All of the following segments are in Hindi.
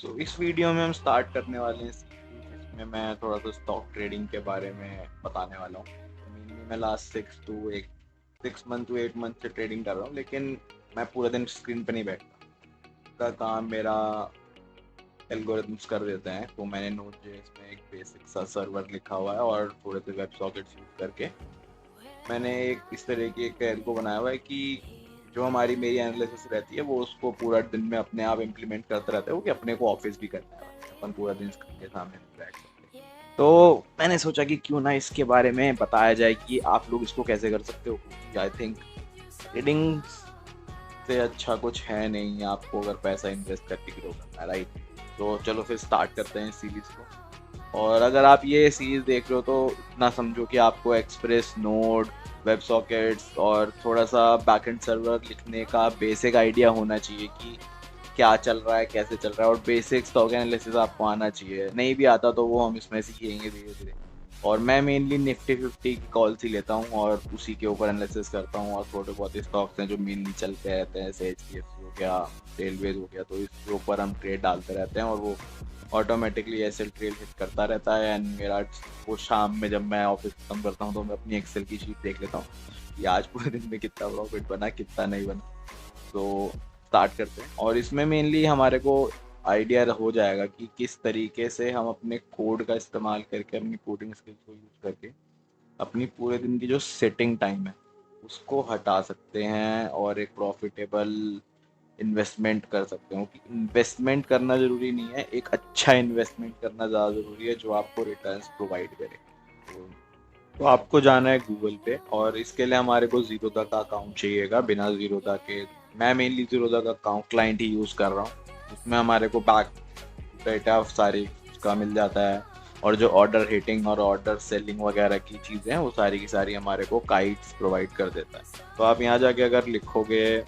तो इस वीडियो में हम स्टार्ट करने वाले हैं जिसमें मैं थोड़ा सा स्टॉक ट्रेडिंग के बारे में बताने वाला हूँ। मेनली मैं लास्ट 6 मंथ टू 8 मंथ से ट्रेडिंग कर रहा हूँ, लेकिन मैं पूरे दिन स्क्रीन पे नहीं बैठता। का काम मेरा एल्गोरिथम्स कर देते हैं। तो मैंने Node.js में एक बेसिक सा सर्वर लिखा हुआ है और थोड़े से वेब सॉकेट्स यूज करके मैंने एक इस तरह की एक एल्गो बनाया हुआ है कि जो हमारी मेरी एनालिसिस रहती है वो उसको पूरा दिन में अपने आप इम्प्लीमेंट करता रहता है वो, कि अपने को ऑफिस भी करना है, अपन पूरा दिन स्क्रीन के सामने नहीं बैठ सकते। तो मैंने सोचा कि क्यों ना इसके बारे में बताया जाए कि आप लोग इसको कैसे कर सकते हो। आई थिंक ट्रेडिंग से अच्छा कुछ है नहीं आपको अगर पैसा इन्वेस्ट करके ग्रो करना है, राइट। तो चलो फिर स्टार्ट करते हैं इस सीरीज को। और अगर आप ये सीरीज देख रहे हो तो इतना समझो कि आपको एक्सप्रेस, नोड, वेब सॉकेट्स और थोड़ा सा बैकएंड सर्वर लिखने का बेसिक आइडिया होना चाहिए कि क्या चल रहा है, कैसे चल रहा है, और बेसिक स्टॉक एनालिसिस आपको आना चाहिए। नहीं भी आता तो वो हम इसमें सीखेंगे धीरे धीरे। और मैं मेनली निफ्टी 50 की कॉल्स ही लेता हूँ और उसी के ऊपर एनालिसिस करता हूँ। और थोड़े बहुत स्टॉक्स हैं जो मेनली चलते रहते हैं, जैसे HDFC हो गया, रेलवेज हो गया, तो इसके ऊपर हम ट्रेड डालते रहते हैं और वो ऑटोमेटिकली एसेल ट्रेड हिट करता रहता है। एंड मेरा वो शाम में जब मैं ऑफिस खत्म करता हूँ तो मैं अपनी एक्सेल की शीट देख लेता हूँ कि आज पूरे दिन में कितना प्रॉफिट बना, कितना नहीं बना। तो स्टार्ट करते हैं। और इसमें मेनली हमारे को आइडिया हो जाएगा कि किस तरीके से हम अपने कोड का इस्तेमाल करके, अपनी कोडिंग स्किल्स को यूज करके अपनी पूरे दिन की जो सेटिंग टाइम है उसको हटा सकते हैं और एक प्रॉफिटेबल इन्वेस्टमेंट कर सकते हो। कि इन्वेस्टमेंट करना ज़रूरी नहीं है, एक अच्छा इन्वेस्टमेंट करना ज़्यादा ज़रूरी है जो आपको रिटर्न्स प्रोवाइड करे। तो आपको जाना है गूगल पे और इसके लिए हमारे को जीरोधा का अकाउंट चाहिएगा। बिना जीरोधा के, मैं मेनली जीरोधा का अकाउंट क्लाइंट ही यूज़ कर रहा हूँ। उसमें हमारे को बैक डेटा सारी का मिल जाता है और जो ऑर्डर हिटिंग और ऑर्डर सेलिंग वगैरह की चीज़ें हैं वो सारी की सारी हमारे को काइट्स प्रोवाइड कर देता है। तो आप यहाँ जाके अगर लिखोगे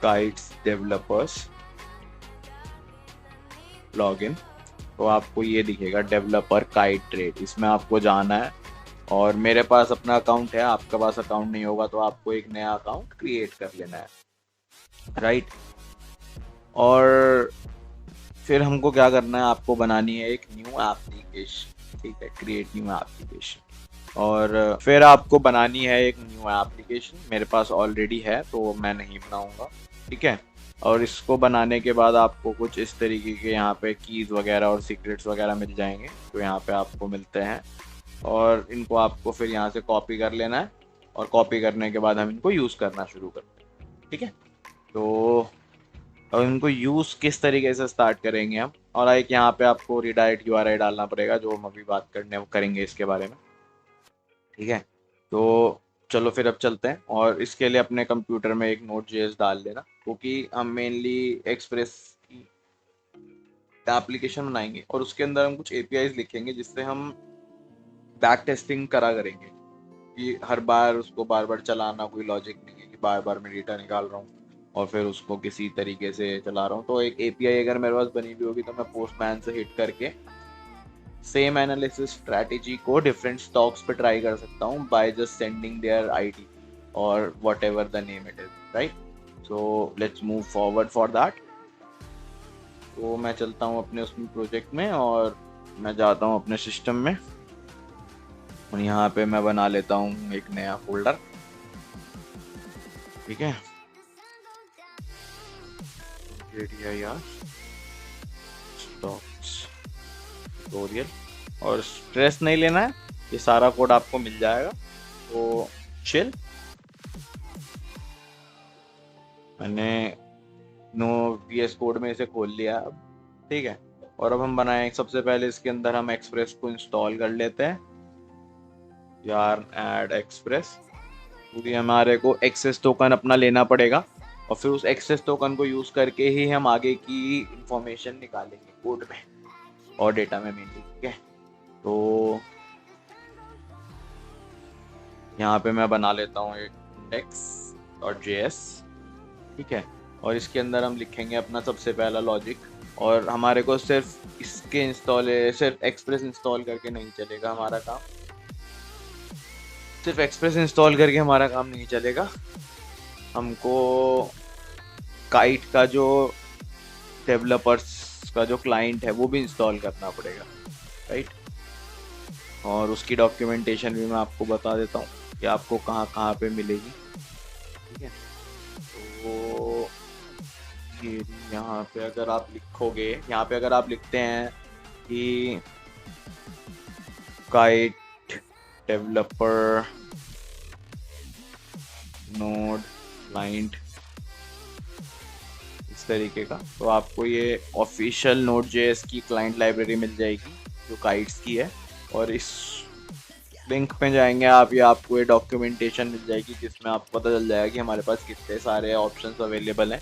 काइट्स डेवलपर्स लॉगिन तो आपको ये दिखेगा डेवलपर काइट ट्रेड, इसमें आपको जाना है। और मेरे पास अपना अकाउंट है, आपके पास अकाउंट नहीं होगा तो आपको एक नया अकाउंट क्रिएट कर लेना है, राइट। और फिर हमको क्या करना है, आपको बनानी है एक न्यू एप्लीकेशन, ठीक है, क्रिएट न्यू एप्लीकेशन। और फिर आपको बनानी है एक न्यू एप्लीकेशन। मेरे पास ऑलरेडी है तो मैं नहीं बनाऊंगा, ठीक है। और इसको बनाने के बाद आपको कुछ इस तरीके के यहाँ पे कीज़ वगैरह और सीक्रेट्स वगैरह मिल जाएंगे, तो यहाँ पे आपको मिलते हैं। और इनको आपको फिर यहाँ से कॉपी कर लेना है और कॉपी करने के बाद हम इनको यूज़ करना शुरू करते हैं, ठीक है। तो अब इनको यूज़ किस तरीके से स्टार्ट करेंगे हम, और एक यहाँ पे आपको रिडायरेक्ट URI डालना पड़ेगा जो हम अभी बात करने करेंगे इसके बारे में, ठीक है। तो चलो फिर अब चलते हैं और इसके लिए अपने कंप्यूटर में एक Node.js डाल लेना, क्योंकि हम मेनली एक्सप्रेस की एप्लीकेशन बनाएंगे और उसके अंदर हम कुछ APIs लिखेंगे जिससे हम बैक टेस्टिंग करा करेंगे कि हर बार उसको बार बार चलाना कोई लॉजिक नहीं है कि बार बार मैं डेटा निकाल रहा हूँ और फिर उसको किसी तरीके से चला रहा हूँ। तो एक API अगर मेरे पास बनी हुई होगी तो मैं पोस्टमैन से हिट करके सेम एनालिसिस स्ट्रैटेजी को डिफरेंट स्टॉक्स पे ट्राई कर सकता हूँ by just sending their ID और whatever the name it is, right. So let's move forward for that. तो मैं चलता हूँ अपने उसमें प्रोजेक्ट में और मैं जाता हूँ अपने सिस्टम में और यहाँ पे मैं बना लेता हूँ एक नया फोल्डर, ठीक है। स्टॉक्स ट्यूटोरियल, और स्ट्रेस नहीं लेना है, ये सारा कोड आपको मिल जाएगा। तो चिल, मैंने नो VS कोड में इसे खोल लिया अब, ठीक है। और अब हम बनाएं, सबसे पहले इसके अंदर हम एक्सप्रेस को इंस्टॉल कर लेते हैं। यार ऐड एक्सप्रेस, क्योंकि हमारे को एक्सेस टोकन अपना लेना पड़ेगा और फिर उस एक्सेस टोकन को यूज करके ही हम आगे की इंफॉर्मेशन निकालेंगे कोड में और डेटा में मेनली, ठीक है। तो यहाँ पे मैं बना लेता हूँ एक index.js, ठीक है। और इसके अंदर हम लिखेंगे अपना सबसे पहला लॉजिक। और हमारे को सिर्फ इसके सिर्फ एक्सप्रेस इंस्टॉल करके नहीं चलेगा हमारा काम, सिर्फ एक्सप्रेस इंस्टॉल करके हमारा काम नहीं चलेगा। हमको काइट का जो डेवलपर्स का जो क्लाइंट है वो भी इंस्टॉल करना पड़ेगा, राइट। और उसकी डॉक्यूमेंटेशन भी मैं आपको बता देता हूँ कि आपको कहाँ कहाँ पे मिलेगी, ठीक है। तो ये यहाँ पे अगर आप लिखोगे, यहाँ पे अगर आप लिखते हैं कि काइट डेवलपर नोड क्लाइंट इस तरीके का, तो आपको ये ऑफिशियल नोड जेएस की क्लाइंट लाइब्रेरी मिल जाएगी जो काइट्स की है। और इस लिंक पे जाएंगे आप, ये आपको ये डॉक्यूमेंटेशन मिल जाएगी जिसमें आपको पता चल जाएगा कि हमारे पास कितने सारे ऑप्शंस अवेलेबल हैं।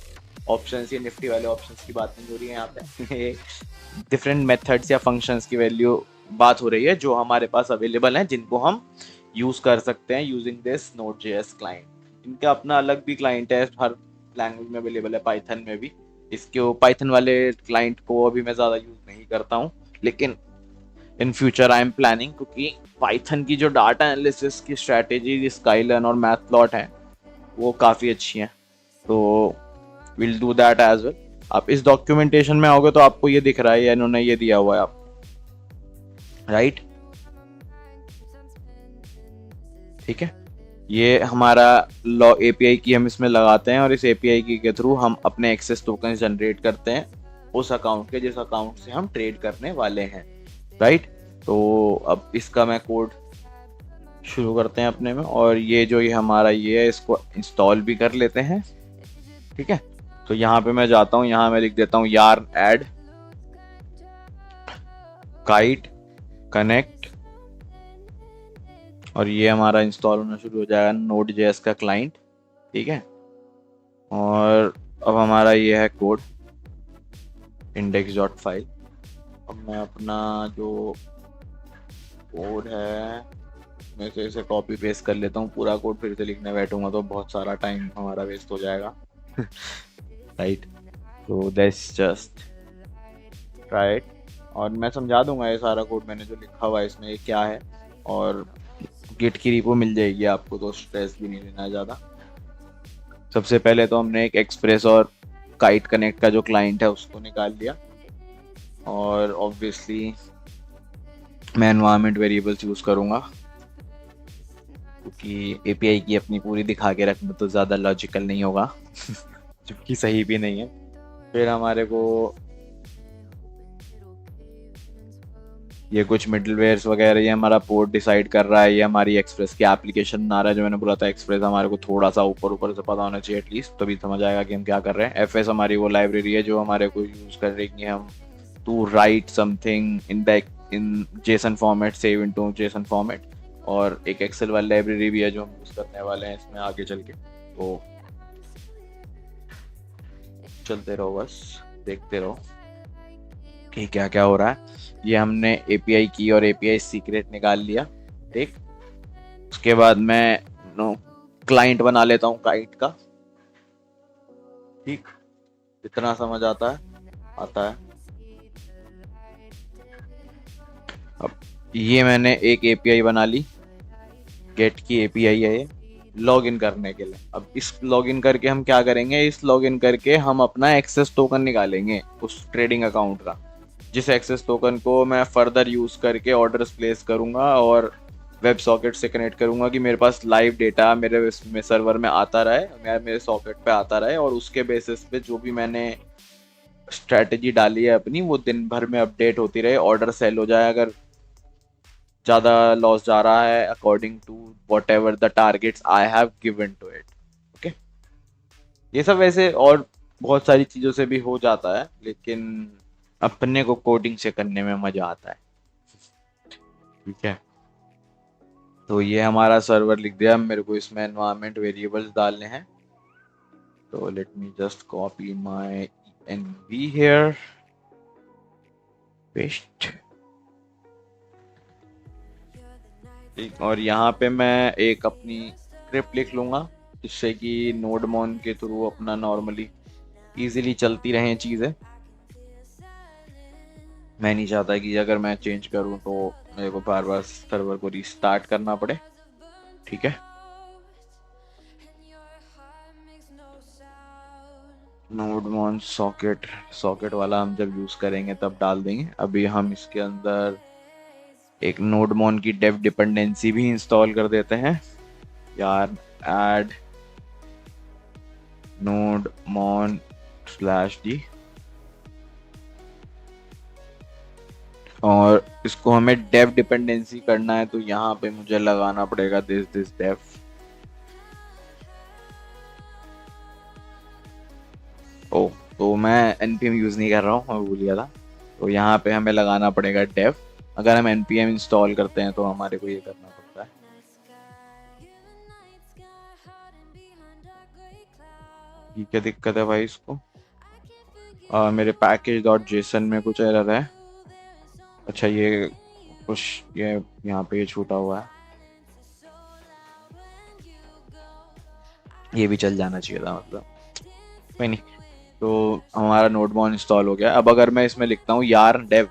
ऑप्शंस, ये निफ्टी वाले ऑप्शंस की बात नहीं हो रही है यहाँ पे डिफरेंट मेथड्स या फंक्शंस की वैल्यू बात हो रही है जो हमारे पास अवेलेबल हैं, जिनको हम यूज कर सकते हैं using this node JS client. इनका अपना अलग भी क्लाइंट है, हर लैंग्वेज में अवेलेबल है, पाइथन में भी। इसके पाइथन वाले क्लाइंट को अभी मैं ज़्यादा यूज़ नहीं करता हूँ, लेकिन in future I am planning, क्योंकि पाइथन की जो डाटा एनालिसिस की स्ट्रैटेजी स्काईलर्न और मैथप्लॉट हैं वो काफ़ी अच्छी हैं, तो will do that as well. आप इस डॉक्यूमेंटेशन में आओगे तो आपको ये दिख रहा है, इन्होंने ये दिया हुआ है आप, राइट, ठीक है। ये हमारा लॉ एपीआई की हम इसमें लगाते हैं और इस एपीआई की के थ्रू हम अपने एक्सेस टोकन जनरेट करते हैं उस अकाउंट के जिस अकाउंट से हम ट्रेड करने वाले हैं, राइट। तो अब इसका मैं कोड शुरू करते हैं अपने में, और ये जो ये हमारा ये है इसको इंस्टॉल भी कर लेते हैं, ठीक है। तो यहाँ पे मैं जाता हूँ, यहाँ मैं लिख देता हूँ यार्न ऐड काइट कनेक्ट, और ये हमारा इंस्टॉल होना शुरू हो जाएगा नोड जेएस का क्लाइंट, ठीक है। और अब हमारा ये है कोड इंडेक्स डॉट फाइल। अब मैं अपना जो कोड है मैं से इसे कॉपी पेस्ट कर लेता हूँ, पूरा कोड फिर से लिखने बैठूंगा तो बहुत सारा टाइम हमारा वेस्ट हो जाएगा राइट। तो दैट्स जस्ट राइट, और मैं समझा दूंगा ये सारा कोड मैंने जो लिखा हुआ है इसमें ये क्या है, और गिट की रिपो मिल जाएगी आपको, तो स्ट्रेस भी नहीं लेना है ज़्यादा। सबसे पहले तो हमने एक एक्सप्रेस और काइट कनेक्ट का जो क्लाइंट है उसको निकाल लिया, और ऑब्वियसली मैं एनवायरनमेंट वेरिएबल्स यूज़ करूँगा क्योंकि एपीआई की अपनी पूरी दिखा के रखना तो ज़्यादा लॉजिकल नहीं होगा जो कि सही भी नहीं है। फिर हमारे को ये कुछ मिडलवेयर्स वगैरह ये हमारा पोर्ट डिसाइड कर रहा है, ये हमारी एक्सप्रेस की एप्लीकेशन बना रहा है, जो मैंने बोला था एक्सप्रेस हमारे को थोड़ा सा ऊपर ऊपर से पता होना चाहिए एटलीस्ट, तभी समझ आएगा कि हम क्या कर रहे हैं। एफएस हमारी वो लाइब्रेरी है जो हमारे को यूज़ कर रही है हम to write something in JSON format, save into JSON format, और एक एक्सेल वाली लाइब्रेरी भी है जो हम यूज़ करने वाले हैं इसमें आगे चल के। तो चलते रहो, बस देखते रहो कि क्या क्या हो रहा है। ये हमने एपीआई की और एपीआई सीक्रेट निकाल लिया, ठीक। उसके बाद मैं क्लाइंट बना लेता हूँ काइट का, ठीक। इतना समझ आता है। अब ये मैंने एक एपीआई बना ली, गेट की एपीआई है ये लॉगिन करने के लिए। अब इस लॉगिन करके हम क्या करेंगे, इस लॉगिन करके हम अपना एक्सेस टोकन निकालेंगे उस ट्रेडिंग अकाउंट का, जिस एक्सेस टोकन को मैं फर्दर यूज़ करके ऑर्डर्स प्लेस करूँगा और वेब सॉकेट से कनेक्ट करूँगा कि मेरे पास लाइव डेटा मेरे सर्वर में आता रहे, मेरे सॉकेट पे आता रहे, और उसके बेसिस पे जो भी मैंने स्ट्रैटेजी डाली है अपनी वो दिन भर में अपडेट होती रहे, ऑर्डर सेल हो जाए अगर ज़्यादा लॉस जा रहा है according to whatever the targets I have given to it, okay. ये सब वैसे और बहुत सारी चीज़ों से भी हो जाता है, लेकिन अपने को कोडिंग से करने में मजा आता है, ठीक है। तो ये हमारा सर्वर लिख दिया, मेरे को इसमें एनवायरनमेंट वेरिएबल्स डालने हैं, तो let me just copy my env here, paste, ठीक। और यहाँ पे मैं एक अपनी स्क्रिप्ट लिख लूँगा जिससे कि नोडमॉन के थ्रू अपना नॉर्मली इजीली चलती रहें चीज़ें। मैं नहीं चाहता कि अगर मैं चेंज करूँ तो मेरे को बार बार सर्वर को रीस्टार्ट करना पड़े, ठीक है। नोडमॉन सॉकेट, सॉकेट वाला हम जब यूज करेंगे तब डाल देंगे। अभी हम इसके अंदर एक नोडमॉन की डेव डिपेंडेंसी भी इंस्टॉल कर देते हैं यार। ऐड नोडमॉन स्लैश डी, और इसको हमें डेव डिपेंडेंसी करना है तो यहाँ पे मुझे लगाना पड़ेगा दिस डेव। ओ, तो मैं npm यूज नहीं कर रहा हूँ, मैं भूल गया था। तो यहाँ पे हमें लगाना पड़ेगा डेव। अगर हम npm इंस्टॉल करते हैं तो हमारे को ये करना पड़ता है। ये क्या दिक्कत है भाई इसको? मेरे पैकेज डॉट जेसन में कुछ एरर है। अच्छा, ये कुछ ये यहाँ पे ये छूटा हुआ है, ये भी चल जाना चाहिए था मतलब, कोई नहीं। तो हमारा नोडमॉन इंस्टॉल हो गया। अब अगर मैं इसमें लिखता हूँ यार डेव,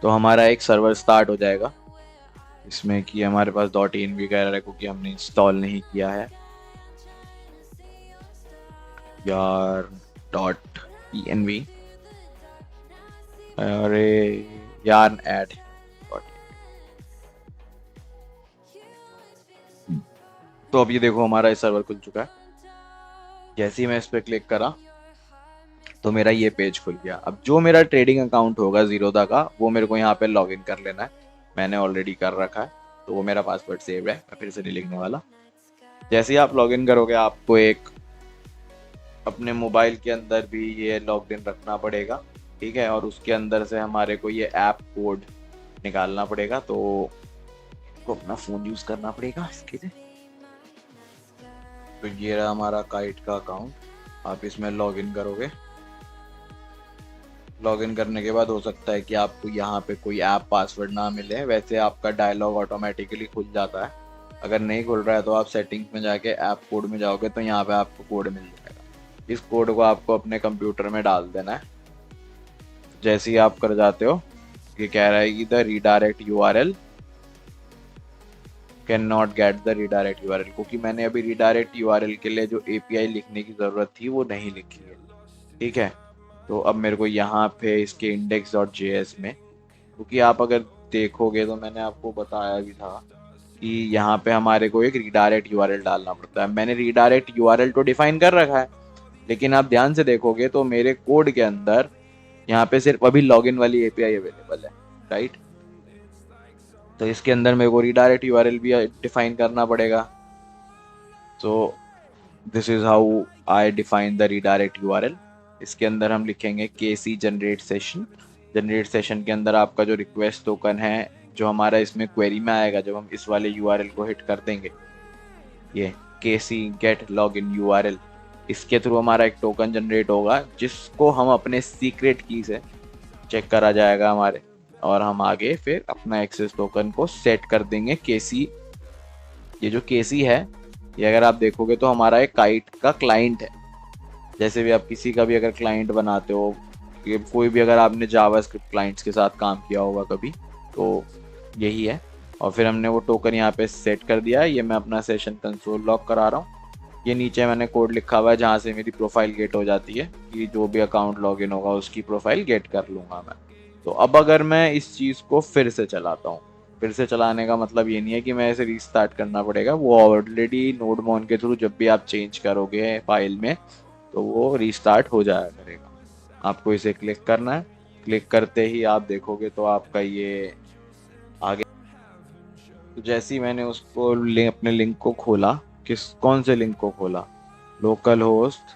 तो हमारा एक सर्वर स्टार्ट हो जाएगा इसमें कि हमारे पास डॉट इन भी कह रहा है क्योंकि हमने इंस्टॉल नहीं किया है। यार डॉट env, अरे यार ऐड, तो अब ये देखो हमारा ये सर्वर खुल चुका है। जैसे ही मैं इस पर क्लिक करा तो मेरा ये पेज खुल गया। अब जो मेरा ट्रेडिंग अकाउंट होगा जीरोधा का, वो मेरे को यहाँ पे लॉग इन कर लेना है। मैंने ऑलरेडी कर रखा है तो वो मेरा पासवर्ड सेव है, मैं फिर से नहीं लिखने वाला। जैसे ही आप लॉग इन करोगे आपको एक अपने मोबाइल के अंदर भी ये लॉग इन रखना पड़ेगा, ठीक है। और उसके अंदर से हमारे को ये ऐप कोड निकालना पड़ेगा, तो अपना फ़ोन यूज़ करना पड़ेगा इसके लिए। तो ये रहा हमारा काइट का अकाउंट, आप इसमें लॉग इन करोगे। लॉगिन करने के बाद हो सकता है कि आपको यहाँ पे कोई ऐप पासवर्ड ना मिले, वैसे आपका डायलॉग ऑटोमेटिकली खुल जाता है। अगर नहीं खुल रहा है तो आप सेटिंग्स में जाके ऐप कोड में जाओगे तो यहाँ पे आपको कोड मिल जाएगा। इस कोड को आपको अपने कंप्यूटर में डाल देना है। जैसे ही आप कर जाते हो, ये कह रहा है कि the redirect URL can not get the redirect URL, क्योंकि मैंने अभी रीडायरेक्ट URL के लिए जो API लिखने की ज़रूरत थी वो नहीं लिखी है, ठीक है। तो अब मेरे को यहाँ पे इसके index.js में, क्योंकि आप अगर देखोगे तो मैंने आपको बताया भी था कि यहाँ पे हमारे को एक रीडायरेक्ट URL डालना पड़ता है। मैंने रीडायरेक्ट URL तो डिफाइन कर रखा है, लेकिन आप ध्यान से देखोगे तो मेरे कोड के अंदर यहाँ पे सिर्फ अभी लॉगिन वाली API अवेलेबल है, राइट। तो इसके अंदर मेरे को रीडायरेक्ट URL भी डिफाइन करना पड़ेगा। So this is how I define the redirect URL। इसके अंदर हम लिखेंगे KC generate session. Generate session के अंदर आपका जो रिक्वेस्ट टोकन है जो हमारा इसमें क्वेरी में आएगा, जब हम इस वाले URL को हिट कर देंगे, ये KC गेट लॉगिन URL, इसके थ्रू हमारा एक टोकन जनरेट होगा जिसको हम अपने सीक्रेट की से चेक करा जाएगा हमारे, और हम आगे फिर अपना एक्सेस टोकन को सेट कर देंगे KC। ये जो KC है, ये अगर आप देखोगे तो हमारा एक काइट का क्लाइंट है। जैसे भी आप किसी का भी अगर क्लाइंट बनाते हो, ये कोई भी अगर आपने जावास्क्रिप्ट क्लाइंट्स के साथ काम किया होगा कभी, तो यही है। और फिर हमने वो टोकन यहाँ पे सेट कर दिया है। ये मैं अपना सेशन कंसोल लॉग करा रहा हूँ। ये नीचे मैंने कोड लिखा हुआ है जहाँ से मेरी प्रोफाइल गेट हो जाती है कि जो भी अकाउंट लॉगिन होगा उसकी प्रोफाइल गेट कर लूँगा मैं। तो अब अगर मैं इस चीज़ को फिर से चलाता हूँ, फिर से चलाने का मतलब ये नहीं है कि मैं इसे रीस्टार्ट करना पड़ेगा, वो ऑलरेडी नोडमॉन के थ्रू जब भी आप चेंज करोगे फाइल में तो वो रीस्टार्ट हो जाया करेगा। आपको इसे क्लिक करना है, क्लिक करते ही आप देखोगे तो आपका ये आगे। तो जैसे ही मैंने उसको अपने लिंक को खोला, कौन से लिंक को खोला, लोकल होस्ट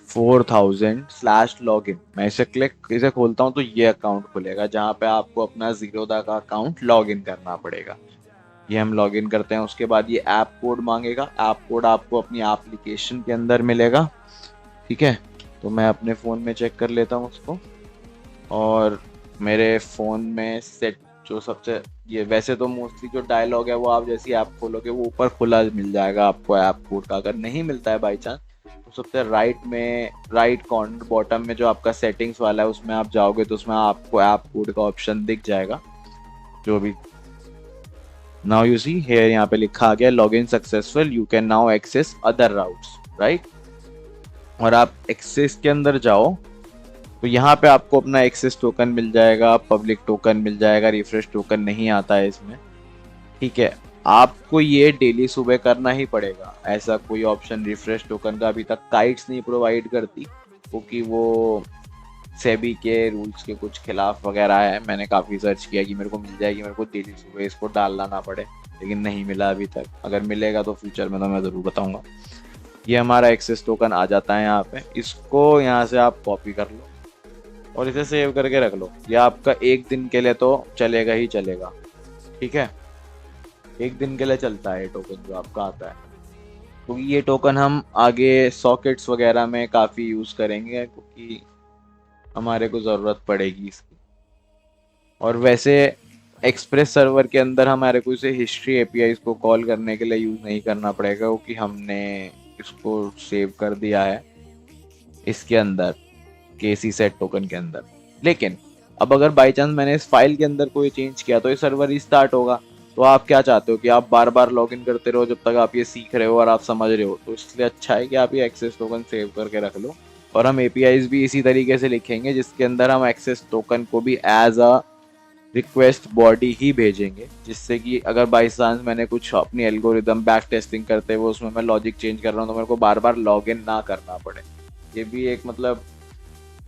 4000/login, मैं इसे खोलता हूँ तो ये अकाउंट खुलेगा जहाँ पे आपको अपना जीरोधा का अकाउंट लॉग इन करना पड़ेगा। ये हम लॉग इन करते हैं, उसके बाद ये ऐप कोड मांगेगा। ऐप कोड आपको अपनी एप्लीकेशन के अंदर मिलेगा, ठीक है। तो मैं अपने फ़ोन में चेक कर लेता हूँ उसको, और मेरे फ़ोन में सेट जो सबसे, ये वैसे तो मोस्टली जो डायलॉग है वो आप जैसी ऐप खोलोगे वो ऊपर खुला मिल जाएगा आपको ऐप कोड का। अगर नहीं मिलता है बाई चांस तो सबसे राइट कॉर्नर बॉटम में जो आपका सेटिंग्स वाला है उसमें आप जाओगे तो उसमें आपको ऐप कोड का ऑप्शन दिख जाएगा जो भी। नाउ यू सी हेयर, यहाँ पे लिखा आ गया login successful, you can now access other routes, right. और आप एक्सेस के अंदर जाओ तो यहाँ पे आपको अपना एक्सेस टोकन मिल जाएगा, पब्लिक टोकन मिल जाएगा, रिफ्रेश टोकन नहीं आता है इसमें। ठीक है, आपको ये डेली सुबह करना ही पड़ेगा। ऐसा कोई ऑप्शन रिफ्रेश टोकन का अभी तक काइट्स नहीं प्रोवाइड करती, क्योंकि वो सेबी के रूल्स के कुछ खिलाफ वगैरह है। मैंने काफ़ी सर्च किया कि मेरे को मिल जाएगी, मेरे को डेली सुबह इसको डालना ना पड़े, लेकिन नहीं मिला अभी तक। अगर मिलेगा तो फ्यूचर में तो मैं ज़रूर बताऊंगा। ये हमारा एक्सेस टोकन आ जाता है यहाँ पे, इसको यहाँ से आप कॉपी कर लो और इसे सेव करके रख लो। ये आपका एक दिन के लिए तो चलेगा ही चलेगा। ठीक है, एक दिन के लिए चलता है ये टोकन जो आपका आता है। तो ये टोकन हम आगे सॉकेट्स वगैरह में काफ़ी यूज़ करेंगे, क्योंकि हमारे को ज़रूरत पड़ेगी इसकी। और वैसे एक्सप्रेस सर्वर के अंदर हमारे को इसे हिस्ट्री एपीआई को कॉल करने के लिए यूज़ नहीं करना पड़ेगा, क्योंकि हमने इसको सेव कर दिया है इसके अंदर, केसी सेट टोकन के अंदर। लेकिन अब अगर बाई चांस मैंने इस फाइल के अंदर कोई चेंज किया तो ये सर्वर रिस्टार्ट होगा। तो आप क्या चाहते हो कि आप बार बार लॉगिन करते रहो जब तक आप ये सीख रहे हो और आप समझ रहे हो? तो इसलिए अच्छा है कि आप ये एक्सेस टोकन सेव करके रख लो। और हम एपीआईज भी इसी तरीके से लिखेंगे, जिसके अंदर हम एक्सेस टोकन को भी एज अ रिक्वेस्ट बॉडी ही भेजेंगे, जिससे कि अगर बाई चांस मैंने कुछ अपनी एल्गोरिदम बैक टेस्टिंग करते हुए उसमें मैं लॉजिक चेंज कर रहा हूँ तो मेरे को बार बार लॉगिन ना करना पड़े। ये भी एक मतलब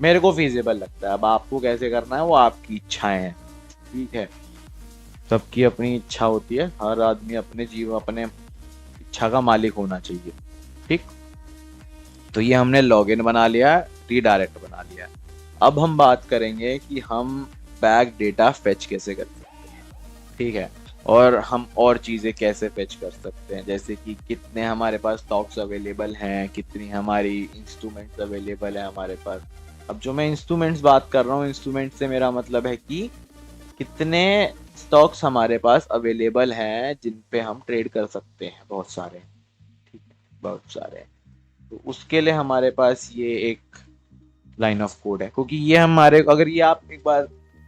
मेरे को फीजिबल लगता है। अब आपको कैसे करना है वो आपकी इच्छाएं हैं। ठीक है, सबकी अपनी इच्छा होती है, हर आदमी अपने जीवन अपने इच्छा का मालिक होना चाहिए। ठीक, तो ये हमने लॉगिन बना लिया, रीडायरेक्ट बना लिया। अब हम बात करेंगे कि हम बैक डेटा फेच कैसे कर सकते हैं। ठीक है, और हम और चीज़ें कैसे फेच कर सकते हैं, जैसे कि कितने हमारे पास स्टॉक्स अवेलेबल हैं, कितनी हमारी इंस्ट्रूमेंट्स अवेलेबल है हमारे पास। अब जो मैं इंस्ट्रूमेंट्स बात कर रहा हूँ, इंस्ट्रूमेंट से मेरा मतलब है कि कितने स्टॉक्स हमारे पास अवेलेबल हैं जिन पे हम ट्रेड कर सकते हैं। बहुत सारे, ठीक है, बहुत सारे। तो उसके लिए हमारे पास ये एक लाइन ऑफ कोड है, क्योंकि ये हमारे, अगर ये आप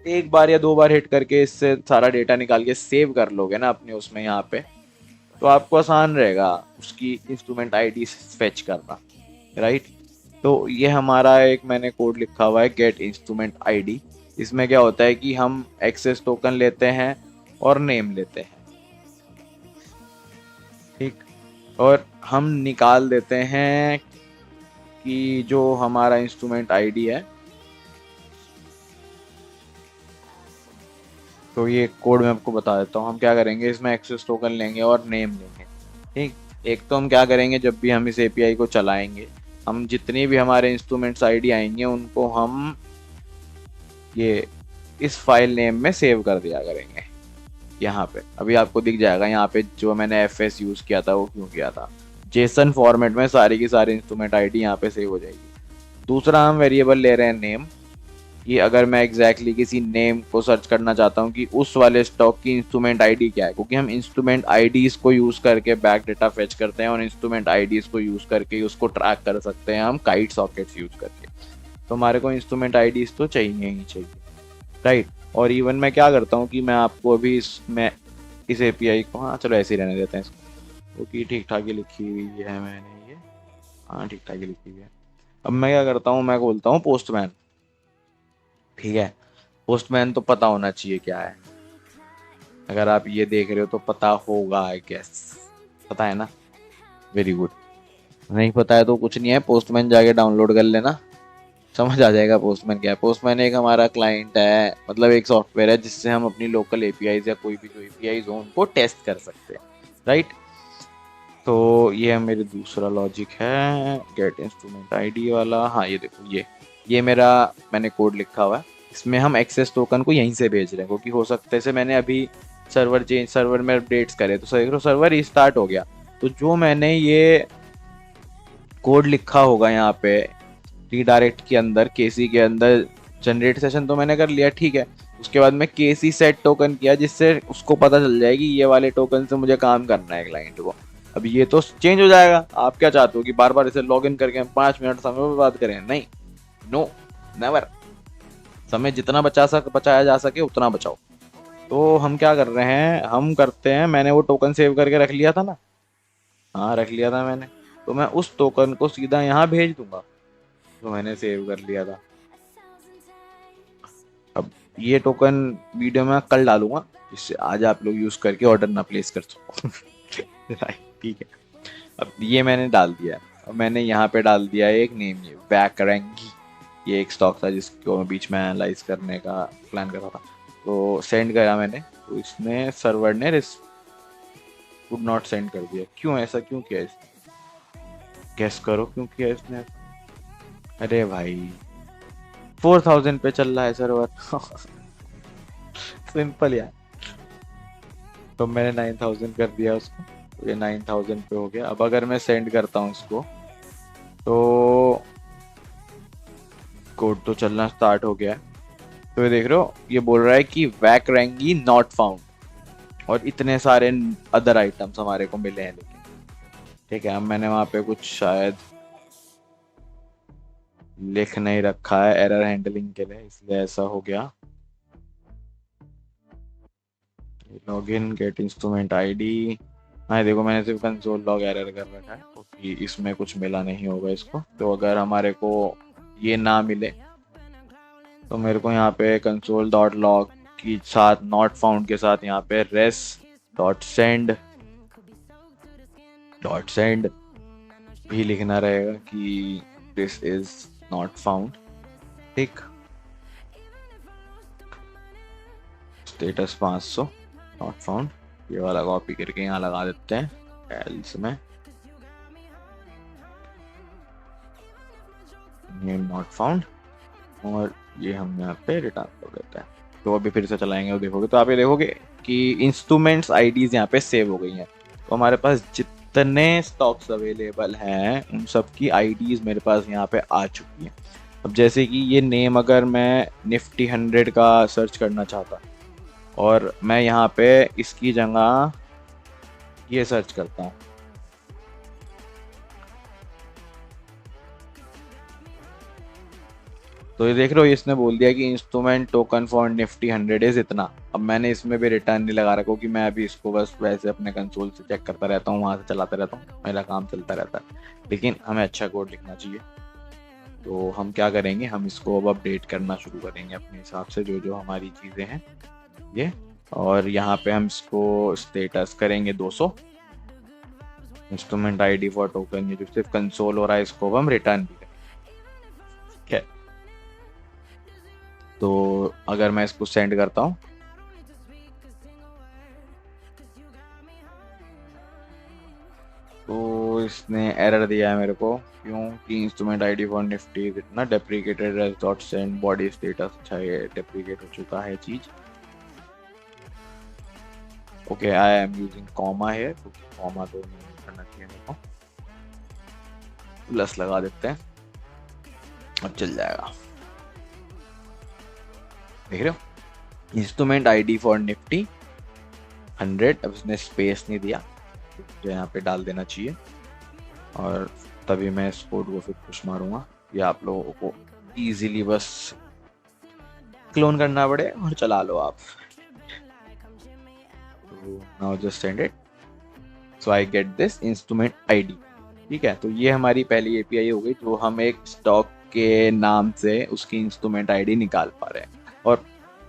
एक बार या दो बार हिट करके इससे सारा डेटा निकाल के सेव कर लोगे ना अपने उसमें यहाँ पे, तो आपको आसान रहेगा उसकी इंस्ट्रूमेंट आईडी फेच करना। राइट, तो ये हमारा एक मैंने कोड लिखा हुआ है, गेट इंस्ट्रूमेंट आईडी। इसमें क्या होता है कि हम एक्सेस टोकन लेते हैं और नेम लेते हैं। ठीक, और हम निकाल देते हैं कि जो हमारा इंस्ट्रूमेंट आईडी है, तो ये कोड मैं आपको बता देता हूँ। हम क्या करेंगे, इसमें एक्सेस टोकन लेंगे और नेम लेंगे। ठीक, एक तो हम क्या करेंगे, जब भी हम इस एपीआई को चलाएंगे, हम जितनी भी हमारे इंस्ट्रूमेंट्स आईडी आएंगे उनको हम ये इस फाइल नेम में सेव कर दिया करेंगे। यहाँ पे अभी आपको दिख जाएगा, यहाँ पे जो मैंने एफएस यूज किया था वो क्यों किया था। जेसन फॉर्मेट में सारी की सारी इंस्ट्रूमेंट आईडी यहाँ पे सेव हो जाएगी। दूसरा, हम वेरिएबल ले रहे हैं नेम, कि अगर मैं एग्जैक्टली किसी नेम को सर्च करना चाहता हूँ कि उस वाले स्टॉक की इंस्ट्रूमेंट आईडी क्या है, क्योंकि हम इंस्ट्रूमेंट आईडीज को यूज करके बैक डेटा फेच करते हैं और इंस्ट्रूमेंट आईडीज को यूज करके उसको ट्रैक कर सकते हैं हम काइट सॉकेट्स यूज करके। तो हमारे को इंस्ट्रूमेंट आईडीज तो चाहिए ही चाहिए। राइट, और इवन मैं क्या करता हूँ कि मैं आपको अभी इस एपीआई को, हाँ चलो ऐसे ही रहने देते हैं इसको, क्योंकि ठीक ठाक ही लिखी हुई है मैंने ये। हाँ ठीक ठाक ही लिखी हुई है। अब मैं क्या करता हूँ, मैं बोलता हूँ पोस्टमैन। ठीक है, पोस्टमैन तो पता होना चाहिए क्या है। अगर आप ये देख रहे हो तो पता होगा आई गेस, पता है ना? Very good. नहीं पता है तो कुछ नहीं है, पोस्टमैन जाके डाउनलोड कर लेना, समझ आ जाएगा पोस्टमैन क्या है। पोस्टमैन एक हमारा क्लाइंट है, मतलब एक सॉफ्टवेयर है जिससे हम अपनी लोकल एपीआईज या कोई भी जो एपीआईज हो उनको टेस्ट कर सकते हैं। राइट, तो ये मेरे दूसरा लॉजिक है, गेट इंस्ट्रूमेंट आईडी वाला। हाँ ये देखो, ये मेरा मैंने कोड लिखा हुआ है। इसमें हम एक्सेस टोकन को यहीं से भेज रहे हैं, क्योंकि हो सकता है से मैंने अभी सर्वर में अपडेट्स करे तो सर्वर रिस्टार्ट हो गया। तो जो मैंने ये कोड लिखा होगा यहाँ पे रीडायरेक्ट के अंदर, केसी के अंदर, जनरेट सेशन तो मैंने कर लिया। ठीक है, उसके बाद मैं केसी सेट टोकन किया, जिससे उसको पता चल जाएगी ये वाले टोकन से मुझे काम करना है क्लाइंट को। अब ये तो चेंज हो जाएगा। आप क्या चाहते हो कि बार बार इसे लॉग इन करके हम 5 मिनट समय बर्बाद करें? नहीं, नो, नेवर। समय जितना बचाया जा सके उतना बचाओ। तो हम क्या कर रहे हैं, हम करते हैं, मैंने वो टोकन सेव करके रख लिया था ना, हाँ रख लिया था मैंने, तो मैं उस टोकन को सीधा यहाँ भेज दूंगा। तो मैंने सेव कर लिया था। अब ये टोकन वीडियो में कल डालूंगा, जिससे आज आप लोग यूज करके ऑर्डर ना प्लेस कर सको। ठीक है। अब ये मैंने डाल दिया है। अब मैंने यहाँ पे डाल दिया है एक नेम, ये वैकरेंगी। ये एक स्टॉक था जिसको मैं बीच में एनालाइज करने का प्लान कर रहा था, तो सेंड करा मैंने, तो इसने सर्वर ने वुड नॉट सेंड कर दिया। क्यों ऐसा क्यों किया इसने? गेस करो क्यों किया इसने? अरे भाई 4000 पे चल रहा है सर्वर। सिंपल यार। तो मैंने 9000 कर दिया उसको, तो ये 9000 पे हो गया। अब अगर मैं सेंड करता हूँ इसको, तो कोड तो चलना स्टार्ट हो गया है। तो ये देख रहे हो, ये बोल रहा है कि वैक रैंगी नॉट फाउंड, और इतने सारे अदर आइटम्स हमारे को मिले हैं। लेकिन ठीक है, अब मैंने वहाँ पे कुछ शायद लिख नहीं रखा है एरर हैंडलिंग के लिए, इसलिए ऐसा हो गया। Login get instrument ID. हाँ देखो, मैंने सिर्फ कंसोल लॉग एरर कर रखा है, क्योंकि इसमें कुछ मिला नहीं होगा इसको। तो अगर हमारे को ये ना मिले, तो मेरे को यहाँ पे कंसोल डॉट लॉग की साथ नॉट फाउंड के साथ यहाँ पे रेस डॉट सेंड भी लिखना रहेगा कि दिस इज नॉट फाउंड। ठीक, स्टेटस 500 नॉट फाउंड, ये वाला कॉपी करके यहाँ लगा देते हैं एल्स में, नेम नॉट फाउंड, और ये हम यहाँ पे रिटर्न कर देते हैं। तो अभी फिर से चलाएंगे और देखोगे, तो आप ये देखोगे कि इंस्ट्रूमेंट्स आईडीज यहाँ पे सेव हो गई हैं। तो हमारे पास जितने स्टॉक्स अवेलेबल हैं उन सब की आईडीज मेरे पास यहाँ पे आ चुकी हैं। अब जैसे कि ये नेम अगर मैं निफ्टी 100 का सर्च करना चाहता, और मैं यहाँ पे इसकी जगह ये सर्च करता हूँ, तो ये देख रहे हो, इसने बोल दिया कि instrument token for Nifty 100 is इतना। अब मैंने इसमें भी रिटर्न नहीं लगा रखा, क्योंकि मैं अभी इसको बस वैसे अपने कंसोल से चेक करता रहता हूँ, वहाँ से चलाता रहता हूँ, मेरा काम चलता रहता है। लेकिन हमें अच्छा कोड लिखना चाहिए, तो हम क्या करेंगे, हम इसको अब अपडेट करना शुरू करेंगे अपने हिसाब से, जो जो हमारी चीज़ें हैं ये। और यहाँ पे हम इसको स्टेटस करेंगे 200, इंस्ट्रूमेंट आईडी फॉर टोकन, ये जो सिर्फ कंसोल हो रहा है इसको हम रिटर्न भी करेंगे। ठीक है, तो अगर मैं इसको सेंड करता हूँ, तो इसने एरर दिया है मेरे को, क्योंकि इंस्ट्रूमेंट आईडी फॉर निफ्टी इतना deprecated as dot send body status. अच्छा, ये डेप्रिकेट हो चुका है चीज। Okay, I am using comma है, क्योंकि कॉमा तो नहीं करना चाहिए मेरे को, प्लस लगा देते हैं, अब चल जाएगा। देख रहे हो, इंस्ट्रूमेंट आईडी फॉर निफ्टी 100। अब इसने स्पेस नहीं दिया, जो यहाँ पे डाल देना चाहिए, और तभी मैं इस कोड को फिर पुश मारूंगा। ये आप लोगों को इजीली बस क्लोन करना पड़े और चला लो आप। तो now just send it, so I get this instrument ID. ठीक है, तो ये हमारी पहली एपीआई हो गई, जो हम एक स्टॉक के नाम से उसकी इंस्ट्रूमेंट आईडी निकाल पा रहे हैं। और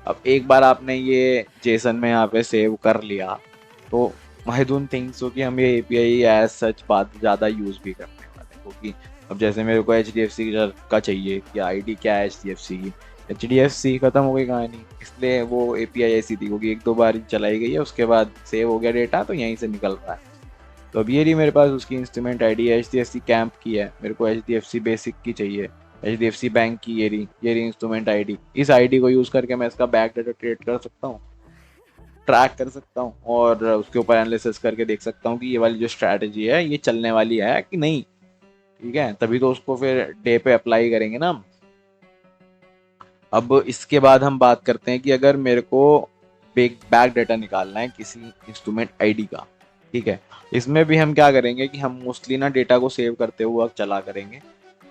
अब एक बार आपने ये जेसन में यहाँ पे सेव कर लिया, तो आई डोंट थिंक सो कि हम ये एपीआई एज सच बात ज़्यादा यूज़ भी करने वाले हैं, क्योंकि अब जैसे मेरे को HDFC का चाहिए कि आईडी क्या है HDFC की, HDFC ख़त्म हो गई कहानी, इसलिए वो एपीआई ऐसी थी, क्योंकि 1-2 बार चलाई गई है, उसके बाद सेव हो गया डेटा, तो यहीं से निकल रहा है। तो अब ये रही मेरे पास उसकी इंस्ट्रूमेंट आईडी, HDFC कैंप की है, मेरे को HDFC बेसिक की चाहिए, HDFC बैंक की ये रही इंस्ट्रूमेंट आईडी। इस आईडी को यूज़ करके मैं इसका बैक डाटा ट्रेड कर सकता हूँ, ट्रैक कर सकता हूँ, और उसके ऊपर एनालिसिस करके देख सकता हूँ कि ये वाली जो स्ट्रैटेजी है ये चलने वाली है कि नहीं। ठीक है, तभी तो उसको फिर डे पे अप्लाई करेंगे ना हम। अब इसके बाद हम बात करते हैं कि अगर मेरे को बैक डाटा निकालना है किसी इंस्ट्रूमेंट आईडी का, ठीक है, इसमें भी हम क्या करेंगे कि हम मोस्टली ना डेटा को सेव करते हुए चला करेंगे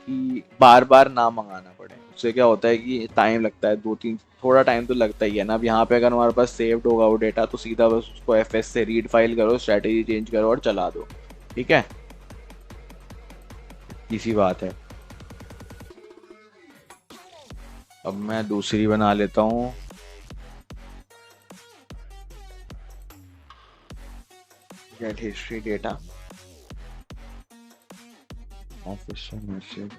कि बार बार ना मंगाना पड़े। उससे क्या होता है कि टाइम लगता है, 2-3 थोड़ा टाइम तो लगता ही है ना। अब यहाँ पे अगर हमारे पास सेव्ड होगा वो डेटा, तो सीधा बस उसको FS से रीड फाइल करो, स्ट्रैटेजी चेंज करो और चला दो। ठीक है, इसी बात है। अब मैं दूसरी बना लेता हूँ। Get history data official message.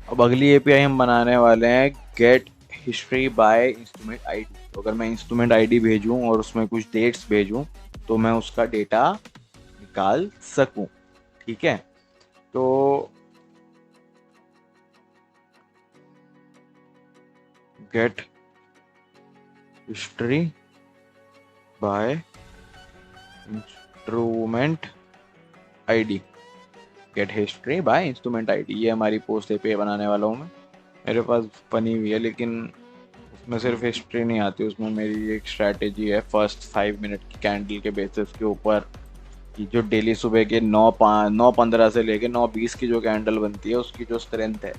अब अगली एपीआई हम बनाने वाले हैं get history by instrument ID. तो अगर मैं इंस्ट्रूमेंट आईडी भेजूं और उसमें कुछ डेट्स भेजूं तो मैं उसका डेटा निकाल सकूं। ठीक है, तो get history by instrument ID, get history by instrument ID, ये हमारी पोस्ट एपीआई बनाने वाला हूँ मैं। मेरे पास बनी हुई है, लेकिन उसमें सिर्फ हिस्ट्री नहीं आती, उसमें मेरी एक स्ट्रैटेजी है फर्स्ट 5 मिनट की कैंडल के बेसिस के ऊपर कि जो डेली सुबह के 9:15 से लेके 9:20 की जो कैंडल बनती है उसकी जो स्ट्रेंथ है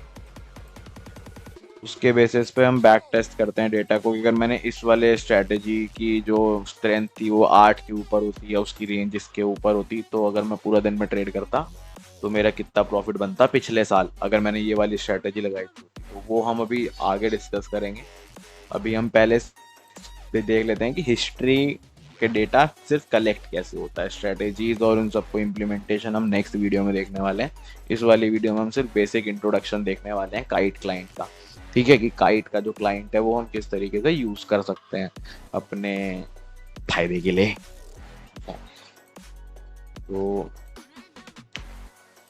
उसके बेसिस पे हम बैक टेस्ट करते हैं डेटा को। अगर मैंने इस वाले स्ट्रैटेजी की जो स्ट्रेंथ थी वो 8 के ऊपर होती या उसकी रेंज इसके ऊपर होती, तो अगर मैं पूरा दिन में ट्रेड करता तो मेरा कितना प्रॉफिट बनता पिछले साल अगर मैंने ये वाली स्ट्रैटेजी लगाई थी, तो वो हम अभी आगे डिस्कस करेंगे। अभी हम पहले देख लेते हैं कि हिस्ट्री के डेटा सिर्फ कलेक्ट कैसे होता है। स्ट्रेटेजीज और उन सबको इम्प्लीमेंटेशन हम नेक्स्ट वीडियो में देखने वाले हैं। इस वाली वीडियो में हम सिर्फ बेसिक इंट्रोडक्शन देखने वाले हैं काइट क्लाइंट का। ठीक है, कि काइट का जो क्लाइंट है वो हम किस तरीके से यूज कर सकते हैं अपने फायदे के लिए। तो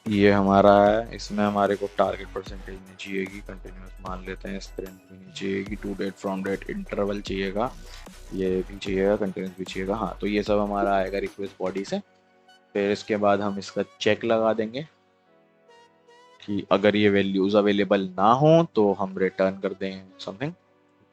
ये हमारा है, इसमें हमारे को टारगेट परसेंटेज नहीं चाहिएगी, कंटिन्यूस मान लेते हैं। स्ट्रेंथ भी नहीं चाहिएगी, to date from date interval चाहिएगा, ये भी चाहिएगा, कंटिन्यूस भी चाहिएगा। हाँ, तो ये सब हमारा आएगा रिक्वेस्ट बॉडी से। फिर इसके बाद हम इसका चेक लगा देंगे कि अगर ये वैल्यूज अवेलेबल ना हो तो हम रिटर्न कर दें समथिंग।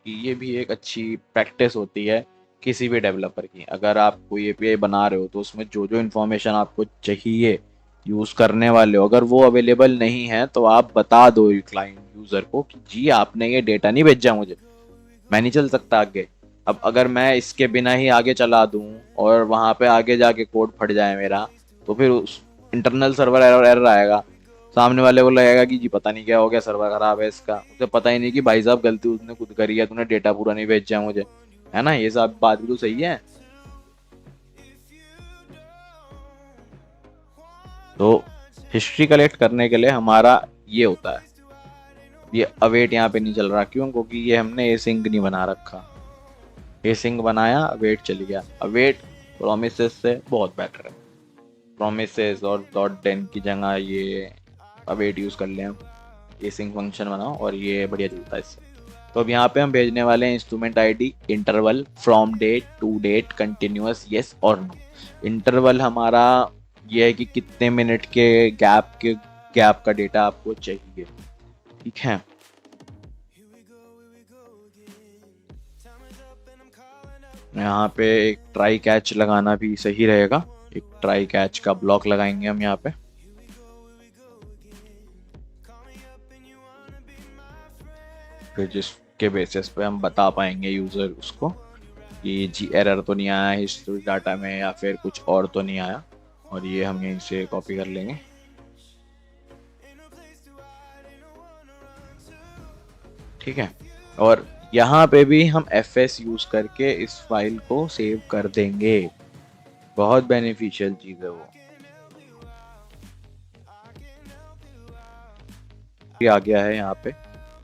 ये भी एक अच्छी प्रैक्टिस होती है किसी भी डेवलपर की। अगर आप कोई एपीआई बना रहे हो तो उसमें जो जो इन्फॉर्मेशन आपको चाहिए यूज करने वाले हो, अगर वो अवेलेबल नहीं है तो आप बता दो क्लाइंट यूजर को कि जी आपने ये डेटा नहीं भेजा मुझे, मैं नहीं चल सकता आगे। अब अगर मैं इसके बिना ही आगे चला दूं और वहां पे आगे जाके कोड फट जाए मेरा, तो फिर उस इंटरनल सर्वर एरर एरर आएगा। सामने वाले को लगेगा कि जी पता नहीं क्या हो गया, सर्वर खराब है इसका। उसे पता ही नहीं कि भाई साहब गलती उसने खुद करी है, तूने डेटा पूरा नहीं भेजा मुझे, है ना। ये सब बात भी तो सही है। तो हिस्ट्री कलेक्ट करने के लिए हमारा ये होता है, ये अवेट यहाँ पे नहीं चल रहा, क्यों? क्योंकि ये हमने एसिंक नहीं बना रखा। एसिंक बनाया, अवेट चली गया। अवेट प्रोमिसेस से बहुत बेटर है। प्रोमिसेस और .den की जगह ये अवेट यूज कर लें हम, एसिंक फंक्शन बनाओ और ये बढ़िया चलता है इससे। तो अब यहाँ पे हम भेजने वाले हैं instrument ID, interval, from date, to date, continuous, yes और नो। इंटरवल हमारा ये है कि कितने मिनट के गैप का डेटा आपको चाहिए। ठीक है, यहाँ पे एक ट्राई कैच लगाना भी सही रहेगा। एक ट्राई कैच का ब्लॉक लगाएंगे हम यहाँ पे। फिर जिसके बेसिस पे हम बता पाएंगे यूजर उसको कि जी एरर तो नहीं आया हिस्ट्री डाटा में या फिर कुछ और तो नहीं आया। और ये हम यहीं से कॉपी कर लेंगे। ठीक है, और यहाँ पे भी हम fs यूज करके इस फाइल को सेव कर देंगे। बहुत बेनिफिशियल चीज है वो। आ गया है यहाँ पे,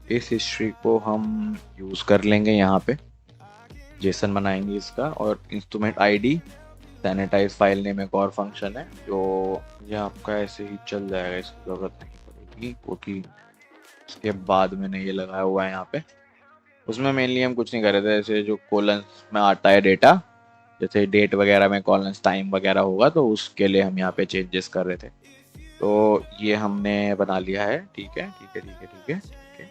इस हिस्ट्री को हम यूज कर लेंगे। यहाँ पे जेसन बनाएंगे इसका, और instrument ID, sanitize file name एक और फंक्शन है जो ये आपका ऐसे ही चल जाएगा, इसकी जरूरत नहीं पड़ेगी क्योंकि इसके बाद मैंने ये लगाया हुआ है यहाँ पे। उसमें मेनली हम कुछ नहीं कर रहे थे, जैसे जो कॉलम्स में आता है डेटा, जैसे डेट वगैरह में कॉलम्स टाइम वगैरह होगा तो उसके लिए हम यहाँ पे चेंजेस कर रहे थे। तो ये हमने बना लिया है। ठीक है ठीक है ठीक है ठीक है ठीक है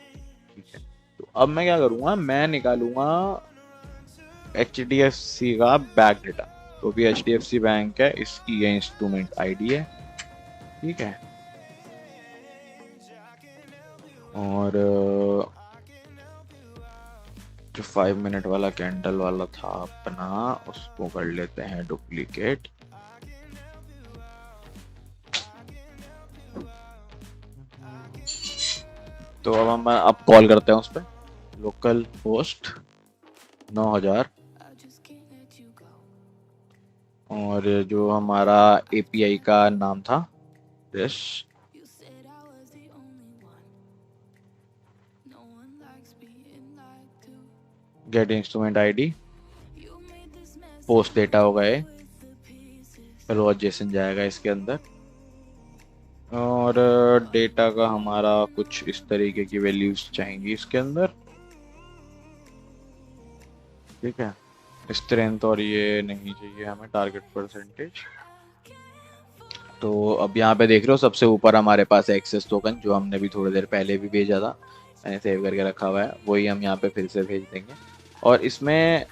ठीक है। तो अब मैं क्या करूँगा, मैं निकालूंगा HDFC का बैंक डेटा। तो भी HDFC बैंक है, इसकी ये इंस्ट्रूमेंट आईडी है। ठीक है, और जो 5 मिनट वाला कैंडल वाला था अपना, उसको कर लेते हैं डुप्लीकेट। तो अब हम अब कॉल करते हैं उस पर, लोकल होस्ट 9000, और जो हमारा एपीआई का नाम था this, get instrument ID, post data होगा ये, रोज जेसन जाएगा इसके अंदर, और डेटा का हमारा कुछ इस तरीके की वैल्यूज चाहिए इसके अंदर, ठीक है। स्ट्रेंथ और ये नहीं चाहिए हमें, टारगेट परसेंटेज। तो अब यहाँ पे देख रहे हो सबसे ऊपर हमारे पास एक्सेस टोकन, जो हमने भी थोड़ी देर पहले भी भेजा था, मैंने सेव करके रखा हुआ है, वही हम यहाँ पे फिर से भेज देंगे। और इसमें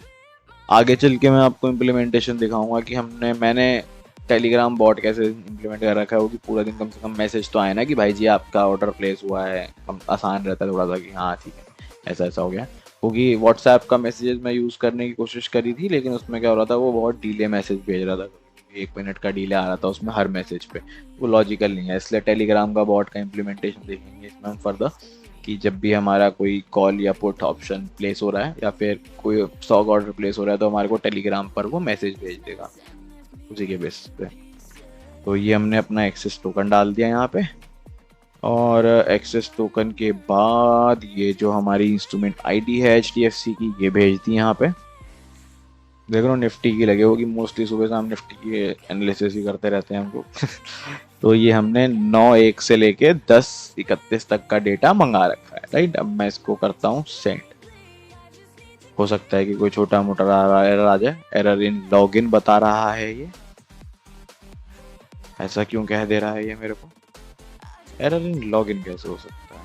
आगे चल के मैं आपको इम्प्लीमेंटेशन दिखाऊंगा कि मैंने टेलीग्राम बॉट कैसे इम्प्लीमेंट कर रखा है, वो कि पूरा दिन कम से कम मैसेज तो आए ना कि भाई जी आपका ऑर्डर प्लेस हुआ है, हम आसान रहता है थोड़ा सा कि हाँ ठीक है ऐसा ऐसा हो गया। क्योंकि व्हाट्सएप का मैसेजेस मैं यूज़ करने की कोशिश करी थी, लेकिन उसमें क्या हो रहा था, वो बहुत डीले मैसेज भेज रहा था, 1 मिनट का डीले आ रहा था उसमें हर मैसेज पे, वो लॉजिकल नहीं है। इसलिए टेलीग्राम का बॉट का इम्प्लीमेंटेशन देखेंगे इसमें हम फर्दर, कि जब भी हमारा कोई कॉल या पुट ऑप्शन प्लेस हो रहा है या फिर कोई स्टॉक ऑर्डर प्लेस हो रहा है, तो हमारे को टेलीग्राम पर वो मैसेज भेज देगा उसी के बेसिस पे। तो ये हमने अपना एक्सेस टोकन डाल दिया यहाँ पे, और एक्सेस टोकन के बाद ये जो हमारी इंस्ट्रूमेंट आईडी है HDFC की, ये भेज दी यहाँ पे। देख रहे हो निफ्टी की लगे होगी, मोस्टली सुबह शाम निफ्टी की एनालिसिस ही करते रहते हैं हम लोग। तो ये हमने 9/1 से लेके 10/31 तक का डेटा मंगा रखा है, राइट। अब मैं इसको करता हूँ सेंड। हो सकता है कि कोई छोटा मोटा एरर आ जाए, एरर इन लॉगिन बता रहा है ये, ऐसा क्यों कह दे रहा है ये मेरे को, एरर इन लॉगिन कैसे हो सकता है।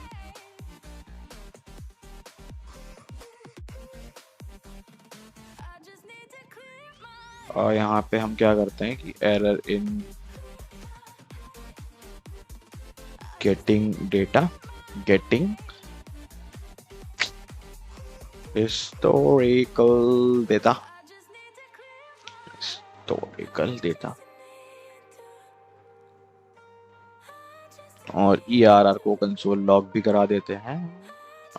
और यहाँ पे हम क्या करते हैं कि error in getting data, getting historical data, historical data, और ERR को कंसोल लॉग भी करा देते हैं।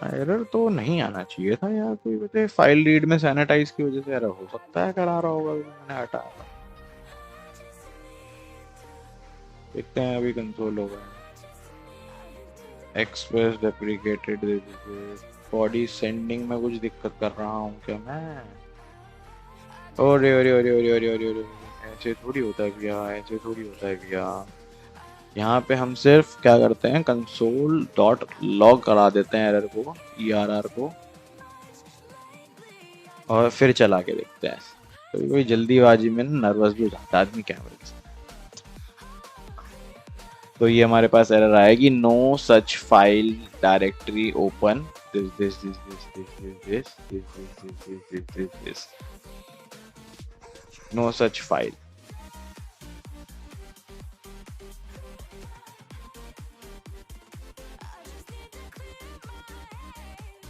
एरर तो नहीं आना चाहिए था यार, कोई बता, फाइल रीड में सैनिटाइज की वजह से एरर हो सकता है, करा रहा होगा, मैंने हटाया। देखते हैं अभी कंसोल होगा। एक्सप्रेस डेप्रिकेटेड, बॉडी सेंडिंग में कुछ दिक्कत कर रहा हूँ क्या मैं? अरे अरे अरे अरे अरे अरे अरे, ऐसे थोड़ी होता है भैया, ऐसे थोड़ी होता है भैया। यहाँ पे हम सिर्फ क्या करते हैं, कंसोल डॉट लॉग करा देते हैं एरर को, ERR को, और फिर चला के देखते हैं। कभी कोई जल्दीबाजी में नर्वस भी हो जाता है आदमी, क्या बोले। तो ये हमारे पास एरर आएगी, no such file directory open this this this this this this this this this this, no such file.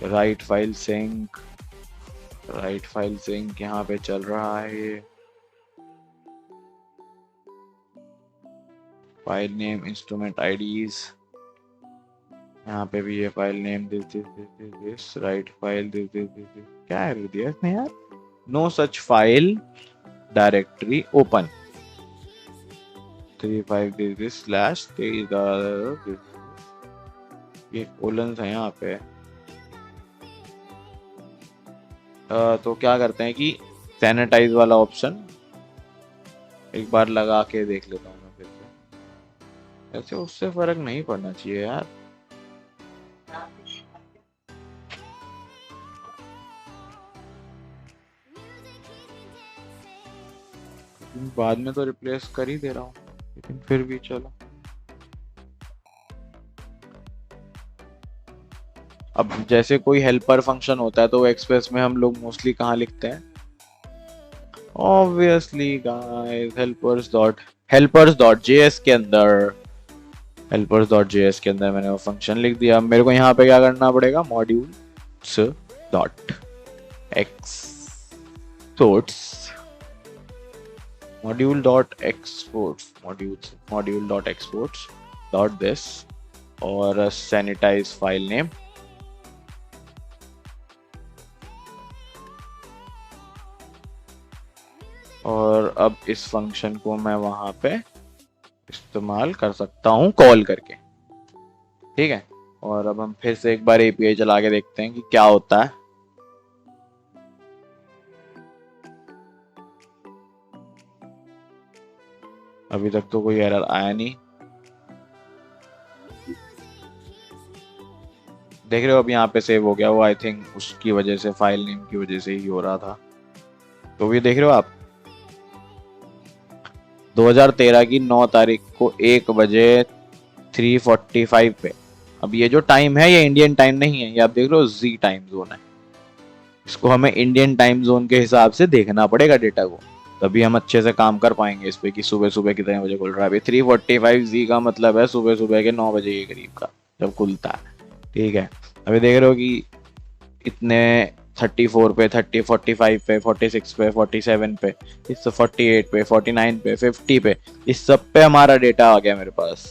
Write file sync, write file sync यहाँ पे चल रहा है ये। फाइल नेम, इंस्ट्रूमेंट आईडीज, यहाँ पे भी ये file name this this this this this, write file this this this this, क्या एरर दिया इसने यार, no such file directory open 35 this this slash, ये कोलन है यहाँ पे। तो क्या करते हैं कि सैनिटाइज वाला ऑप्शन एक बार लगा के देख लेता हूँ मैं फिर से, ऐसे उससे फर्क नहीं पड़ना चाहिए यार। बाद में तो रिप्लेस कर ही दे रहा हूँ, लेकिन फिर भी चलो। अब जैसे कोई हेल्पर फंक्शन होता है तो एक्सप्रेस में हम लोग मोस्टली कहाँ लिखते हैं, ऑब्वियसली गाइस helpers.js के अंदर, helpers.js के अंदर मैंने वो फंक्शन लिख दिया। अब मेरे को यहाँ पे क्या करना पड़ेगा, module.exports dot this और सैनिटाइज फाइल नेम। और अब इस फंक्शन को मैं वहां पे इस्तेमाल कर सकता हूँ कॉल करके, ठीक है। और अब हम फिर से एक बार एपीआई चला के देखते हैं कि क्या होता है। अभी तक तो कोई एरर आया नहीं। देख रहे हो अब यहाँ पे सेव हो गया, वो आई थिंक उसकी वजह से, फाइल नेम की वजह से ही हो रहा था। तो ये देख रहे हो आप 2013 की 9 तारीख को 1 बजे 3:45 पे। अब ये जो टाइम है ये इंडियन टाइम नहीं है, ये आप देख रहे हो जी टाइम जोन है। इसको हमें इंडियन टाइम जोन के हिसाब से देखना पड़ेगा डेटा को, तभी हम अच्छे से काम कर पाएंगे इस पे कि सुबह सुबह कितने बजे खुल रहा है। अभी 3:45 जी का मतलब है सुबह सुबह के 9 बजे के करीब का जब खुलता है, ठीक है। अभी देख रहे हो कि इतने 34 पे, 45 पे, 46 पे, 47 पे, इस 48 पे, 49 पे, 50 पे, इस सब पे हमारा डेटा आ गया मेरे पास,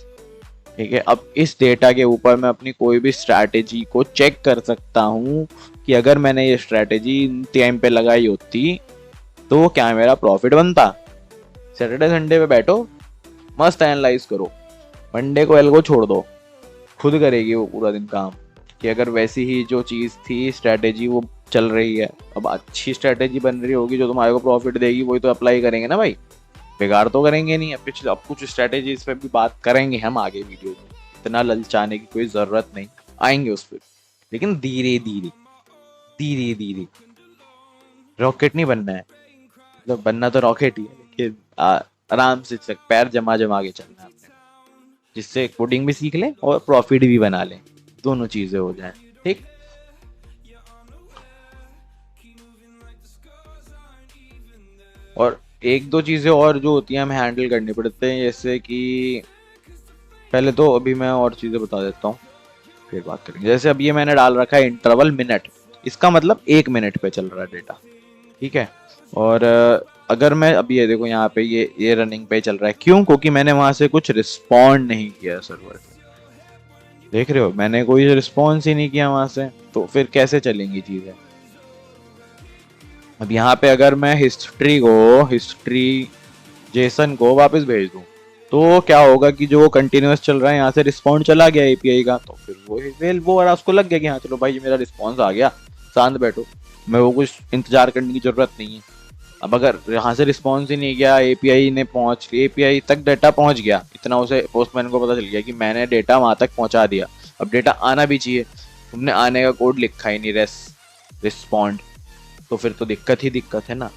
ठीक है। अब इस डेटा के ऊपर मैं अपनी कोई भी स्ट्रैटेजी को चेक कर सकता हूँ कि अगर मैंने ये स्ट्रैटेजी टाइम पे लगाई होती तो क्या मेरा प्रॉफिट बनता। सैटरडे संडे पे बैठो, मस्त एनालाइज करो, मंडे को एल्गो छोड़ दो, खुद करेगी वो पूरा दिन काम कि अगर वैसी ही जो चीज़ थी स्ट्रैटेजी वो चल रही है। अब अच्छी स्ट्रैटेजी बन रही होगी जो तुम्हारे को प्रॉफिट देगी, वही तो अप्लाई करेंगे ना भाई, बेकार तो करेंगे नहीं। अब कुछ स्ट्रैटेजीज पे भी बात करेंगे हम आगे वीडियो में, इतना ललचाने की कोई ज़रूरत नहीं, आएंगे उस पर, लेकिन धीरे धीरे धीरे धीरे। रॉकेट नहीं बनना है, मतलब बनना तो रॉकेट ही है, लेकिन आराम से पैर जमा जमा के चलना है अपने, जिससे कोडिंग भी सीख लें और प्रॉफिट भी बना लें, दोनों चीजें हो जाएं, ठीक। और एक दो चीजें और जो होती हैं हमें हैंडल करनी पड़ते हैं, जैसे कि पहले तो अभी मैं और चीजें बता देता हूँ फिर बात करेंगे। जैसे अब ये मैंने डाल रखा है इंटरवल मिनट, इसका मतलब 1 मिनट पे चल रहा है डेटा, ठीक है। और अगर मैं अभी ये देखो यहाँ पे ये रनिंग पे चल रहा है, क्यों? क्योंकि मैंने वहां से कुछ रिस्पॉन्ड नहीं किया सर्वर पे, देख रहे हो मैंने कोई रिस्पॉन्स ही नहीं किया वहां से, तो फिर कैसे चलेंगी चीजें। अब यहाँ पे अगर मैं हिस्ट्री जेसन को वापस भेज दूं तो क्या होगा कि जो कंटिन्यूअस चल रहा है यहाँ से रिस्पॉन्ड चला गया एपीआई का, तो फिर वो और उसको लग गया कि हाँ चलो भाई मेरा रिस्पॉन्स आ गया, शांत बैठो, मैं वो कुछ इंतजार करने की जरूरत नहीं है। अब अगर यहाँ से रिस्पॉन्स ही नहीं गया, एपीआई तक डेटा पहुंच गया, इतना उसे पोस्टमैन को पता चल गया कि मैंने डेटा वहां तक पहुंचा दिया, अब डेटा आना भी चाहिए, तुमने आने का कोड लिखा ही नहीं, रिस्पॉन्ड, तो फिर तो दिक्कत ही दिक्कत है ना।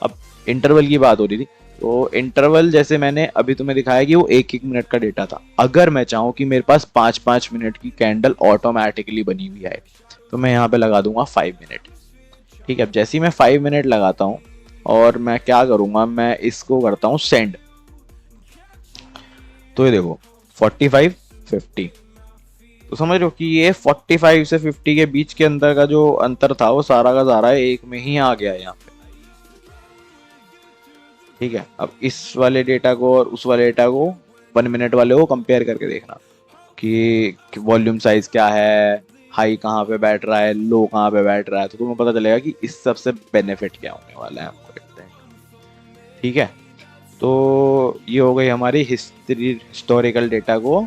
अब इंटरवल की बात हो रही थी, तो इंटरवल जैसे मैंने अभी तुम्हें दिखाया कि वो 1-1 मिनट का डेटा था, अगर मैं चाहूँ कि मेरे पास 5-5 मिनट की कैंडल ऑटोमेटिकली बनी हुई है तो मैं यहाँ पे लगा दूंगा 5 मिनट, ठीक है। अब जैसे ही मैं 5 मिनट लगाता हूँ और मैं क्या करूंगा, मैं इसको करता हूँ सेंड, तो ये देखो 45 50, तो समझ रहे हो कि ये 45 से 50 के बीच के अंदर का जो अंतर था वो सारा का सारा एक में ही आ गया यहाँ पे, ठीक है। अब इस वाले डेटा को और उस वाले डेटा को 1 मिनट वाले को कंपेयर करके देखना कि वॉल्यूम साइज क्या है, हाई कहाँ पे बैठ रहा है, लो कहाँ पे बैठ रहा है, तो तुम्हें पता चलेगा कि इस सबसे बेनिफिट क्या होने वाला है हमको, देखते हैं, ठीक है। तो ये हो गई हमारी हिस्टोरिकल डेटा को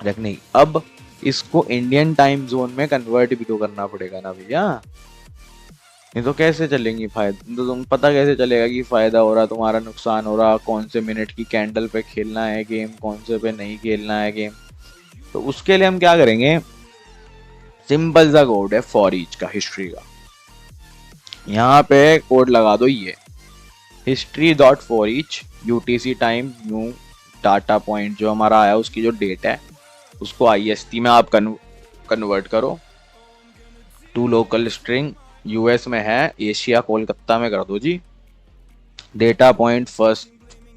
रखने की। अब इसको इंडियन टाइम जोन में कन्वर्ट भी तो करना पड़ेगा ना भैया, नहीं तो कैसे चलेंगी फायदा, तो तुम पता कैसे चलेगा कि फायदा हो रहा तुम्हारा नुकसान हो रहा, कौन से मिनट की कैंडल पे खेलना है गेम, कौन से पे नहीं खेलना है गेम। तो उसके लिए हम क्या करेंगे, सिंपल सा कोड है फॉर ईच का, हिस्ट्री का, यहाँ पे कोड लगा दो ये history dot for each UTC time new data point जो हमारा आया उसकी जो डेट है उसको आईएसटी में आप कन्वर्ट करो टू लोकल स्ट्रिंग, यूएस में है, एशिया कोलकाता में कर दो जी। डेटा पॉइंट फर्स्ट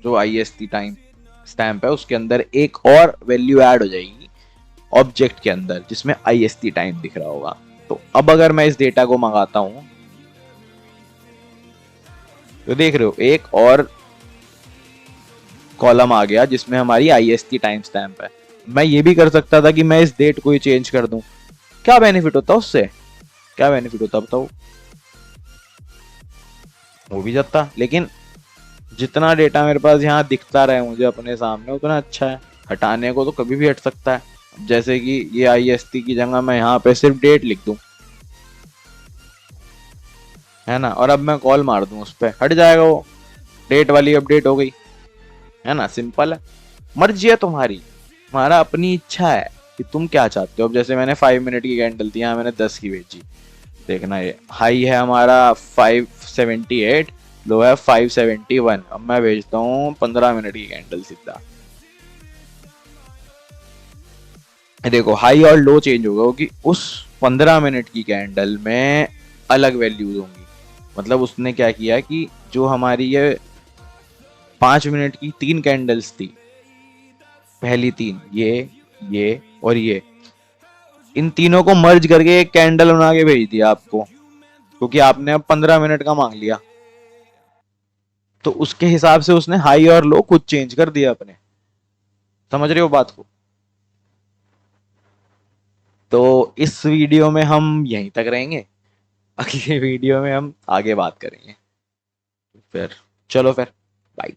जो आईएसटी टाइम स्टैम्प है उसके अंदर एक और वैल्यू ऐड हो जाएगी ऑब्जेक्ट के अंदर जिसमें आईएसटी टाइम दिख रहा होगा। तो अब अगर मैं इस डेटा को मंगाता हूं तो देख रहे हो एक और कॉलम आ गया जिसमें हमारी आईएसटी टाइम स्टैम्प है, मैं ये भी कर सकता था कि मैं इस डेट को ही चेंज कर दूं। क्या बेनिफिट होता उससे? क्या बेनिफिट होता बताओ? वो भी जाता, लेकिन जितना डेटा मेरे पास यहाँ दिखता रहे मुझे अपने सामने उतना अच्छा है। हटाने को तो कभी भी हट सकता है। अब जैसे कि ये IST की जगह मैं यहाँ पे सिर्फ डेट लिख दूं, है ना, और अब मैं कॉल मार दूं, उस पर हट जाएगा वो, डेट वाली अपडेट हो गई, है ना, सिंपल है। मर्जी है तुम्हारी, तुम्हारा अपनी इच्छा है कि तुम क्या चाहते हो। अब जैसे मैंने 5 मिनट की कैंडल थी, यहाँ मैंने 10 की भेजी, देखना ये हाई है हमारा 578, लो है 571। अब मैं भेजता हूँ 15 मिनट की कैंडल सीधा, देखो हाई और लो चेंज होगा क्योंकि उस 15 मिनट की कैंडल में अलग वैल्यूज होंगी। मतलब उसने क्या किया कि जो हमारी ये 5 मिनट की 3 कैंडल्स थी, पहली तीन ये और ये, इन तीनों को मर्ज करके एक कैंडल बना के भेज दिया आपको, क्योंकि आपने अब 15 मिनट का मांग लिया। तो उसके हिसाब से उसने हाई और लो खुद चेंज कर दिया अपने। समझ रहे हो बात को? तो इस वीडियो में हम यहीं तक रहेंगे, अगले वीडियो में हम आगे बात करेंगे। फिर चलो फिर, बाय।